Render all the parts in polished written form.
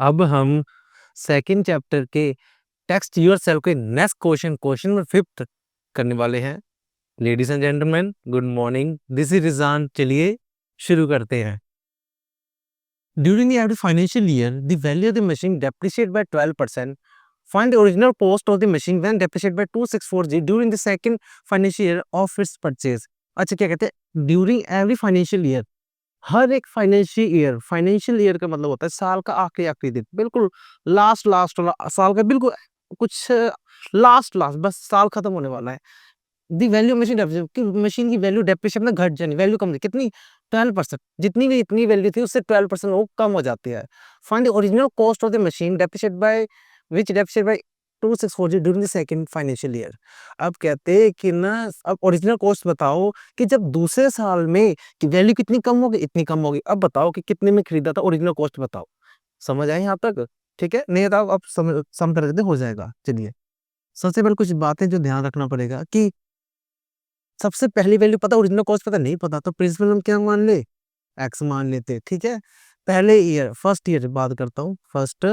अब हम second chapter के टेक्स्ट योरसेल्फ के नेक्स्ट क्वेश्चन नंबर 5 करने वाले हैं। Ladies and gentleman, good morning, this is Rizan. चलिए शुरू करते हैं। During the every financial year the value of the machine depreciate by 12%। Find the original cost of the machine when depreciate by 2640 during the second financial year of its purchase. अच्छा, क्या कहते हैं? During every financial year, हर एक financial year का मतलब होता है साल का आखिरी आखिरी दिन, बिल्कुल लास्ट लास्ट वाला साल का, बिल्कुल कुछ लास्ट लास्ट, बस साल खत्म होने वाला है। दी वैल्यू मशीन की मशीन की वैल्यू डेप्रिसिएशन में घट जानी, वैल्यू कम कितनी 12%, जितनी भी इतनी वैल्यू थी उससे 12% वो कम हो जाती है। Find the original cost of the machine depreciate by which depreciate by 2640 during the second financial year. अब कहते हैं कि ना, अब ओरिजिनल कॉस्ट बताओ कि जब दूसरे साल में कि वैल्यू कितनी कम होगी, इतनी कम होगी। अब बताओ कि कितने में खरीदा था, ओरिजिनल कॉस्ट बताओ। समझ आए यहाँ तक? ठीक है, नहीं था अब सम कर देते हो जाएगा। चलिए, सबसे पहले कुछ बातें जो ध्यान रखना पड़ेगा कि सबसे पहली वैल्यू पता, ओरिजिनल कॉस्ट पता नहीं पता, तो प्रिंसिपल हम क्या मान ले, एक्स मान लेते। ठीक है, पहले ईयर फर्स्ट ईयर बात करता हूँ, फर्स्ट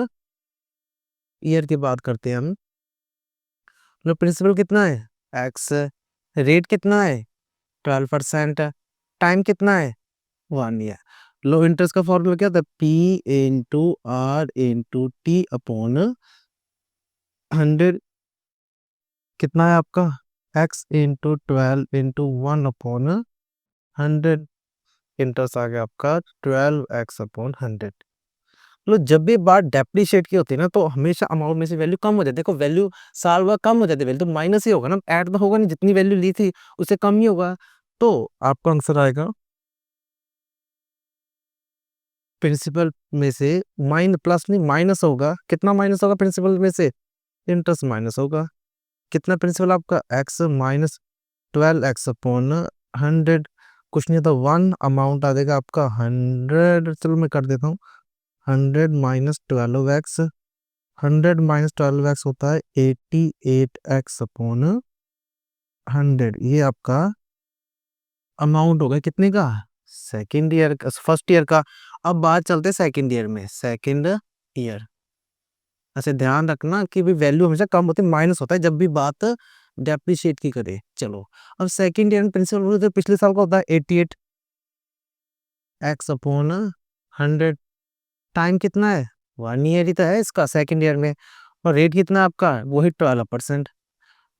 ईयर की बात करते हैं हम। लो, प्रिंसिपल कितना है, एक्स। रेट कितना है, 12%। टाइम कितना है, 1 ईयर। लो, इंटरेस्ट का फॉर्मूला क्या था, P into R into T upon 100। कितना है आपका, X into 12 into 1 upon 100। Interest आ गया आपका 12x/100। मतलब जब भी बात डेप्रिशिएट की होती है ना, तो हमेशा अमाउंट में से वैल्यू कम हो जाती है। देखो, वैल्यू साल भर कम हो जाती है, वैल्यू तो माइनस ही होगा ना, ऐड तो होगा नहीं, जितनी वैल्यू ली थी उससे कम ही होगा। तो आपका आंसर आएगा प्रिंसिपल में से प्लस नहीं माइनस होगा। कितना माइनस होगा प्रिंसिपल में से, इंटरेस्ट माइनस होगा। कितना प्रिंसिपल आपका, एक्स माइनस 12x/100। कुछ नहीं था, 1 अमाउंट आ जाएगा आपका 100। चलो मैं कर देता हूँ, 100 - 12x। 100 - 12x होता है 88x/100। ये आपका अमाउंट होगा कितने का, सेकेंड ईयर का, फर्स्ट ईयर का। अब बात चलते हैं सेकेंड ईयर में, सेकेंड ईयर। ऐसे ध्यान रखना कि भी वैल्यू हमेशा कम होती है, माइनस होता है जब भी बात डेप्रिशिएट की करे। चलो, अब सेकेंड ईयर में प्रिंसिपल तो पिछले साल का होता है 88x/100। टाइम कितना है, 1 ईयर ही तो है इसका सेकेंड ईयर में। और रेट कितना है आपका, वही 12%।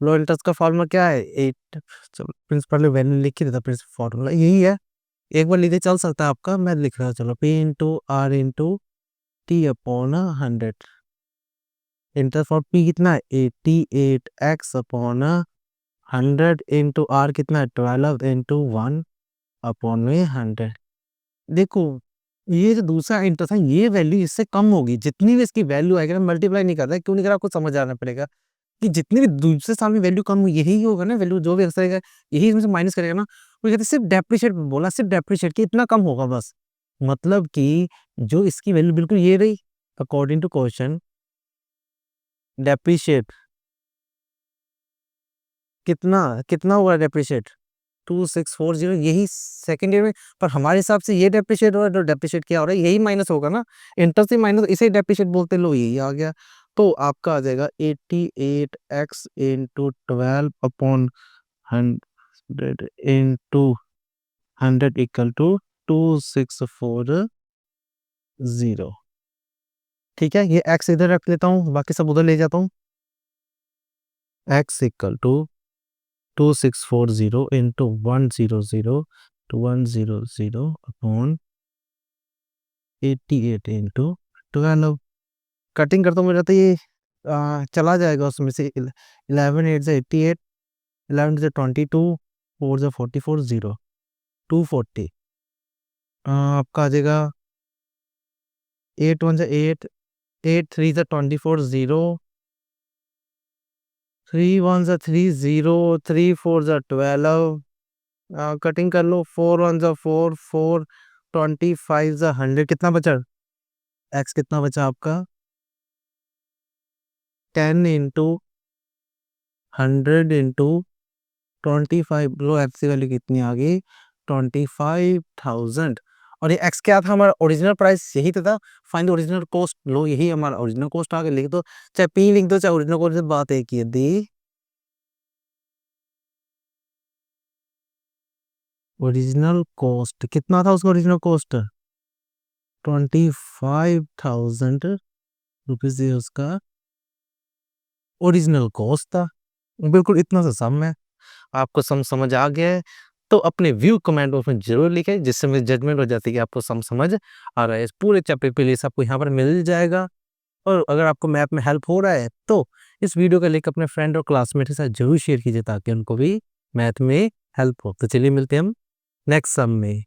लो, इंटरेस्ट का फॉर्मूला क्या है, 8। चलो, प्रिंसिपल वैल्यू लिख ही देता, प्रिंसिपल फॉर्मूला यही है। एक बार लिखे चल सकता है आपका, मैं लिख रहा हूँ। चलो, P into R into T upon 100। Interest for P कितना है, 88x/100 इंटू आर कितना है, 12 इंटू 1 अपॉन 100। देखो, ये जो दूसरा इंटरेस्ट है, ये वैल्यू इससे कम होगी। जितनी भी इसकी वैल्यू आएगी ना, मल्टीप्लाई नहीं करता है, क्यों नहीं करा, आपको समझ आना पड़ेगा कि जितनी भी दूसरे साल में वैल्यू कम हुई, यही होगा ना वैल्यू, जो भी अक्सर रहेगा यही इसमें से माइनस करेगा ना। वो कहते हैं सिर्फ डेप्रिशिएट बोला, सिर्फ डेप्रिशिएट कि इतना कम होगा बस। मतलब कि जो इसकी वैल्यू बिल्कुल ये रही, अकॉर्डिंग टू क्वेश्चन डेप्रिशिएट कितना कितना हुआ डेप्रिशिएट 2640, यही सेकंड ईयर में। पर हमारे हिसाब से ये डेप्रिशिएट हो रहा है, तो डेप्रिशिएट क्या हो रहा है, यही माइनस होगा ना, इंटरेस्ट ही माइनस, इसे डेप्रिशिएट बोलते, लो यही आ गया। तो आपका आ जाएगा 88x/12 इंटू 100 इक्वल टू 2640। ठीक है, ये एक्स इधर रख लेता हूँ, बाकी सब उधर ले जाता हूँ। X equal to 2640 into 100 upon 88 into 12। Cutting करता हूँ, मेरा तो ये चला जाएगा उसमें से। 11 8 से 88, 11 से 22, 4 से 44, 0 240। आपका आ जाएगा 8 1 से 8, 8 3 से 24, 0 3 1 से 3, 0 3 4 से 12। कटिंग कर लो, 4 1 से 4 4, 25 से 100। कितना बचा, एक्स कितना बचा आपका, 10 इंटू 100 इंटू 25। लो, एक्स की वैल्यू कितनी आ गई, 25,000। और ये एक्स क्या था हमारा ओरिजिनल प्राइस यही तो था। फाइंड द ओरिजिनल कॉस्ट, लो यही हमारा ओरिजिनल कॉस्ट आ गया, लिख दो, चाहे पी लिख दो चाहे ओरिजिनल कॉस्ट, बात एक ही है। दी ओरिजिनल कॉस्ट कितना था उसका, ओरिजिनल कॉस्ट 25,000 रुपीज उसका ओरिजिनल कॉस्ट था। बिल्कुल इतना सा सम है। आपको सम समझ आ गया है तो अपने व्यू कमेंट बॉक्स में जरूर लिखें, जिससे मेरी जजमेंट हो जाती है कि आपको सम समझ आ रहा है। इस पूरे चैप्टर के लिए आपको यहाँ पर मिल जाएगा। और अगर आपको मैथ में हेल्प हो रहा है तो इस वीडियो का लिंक अपने फ्रेंड और क्लासमेट के साथ जरूर शेयर कीजिए ताकि उनको भी मैथ में हेल्प हो। तो चलिए मिलते हैं हम नेक्स्ट सम में।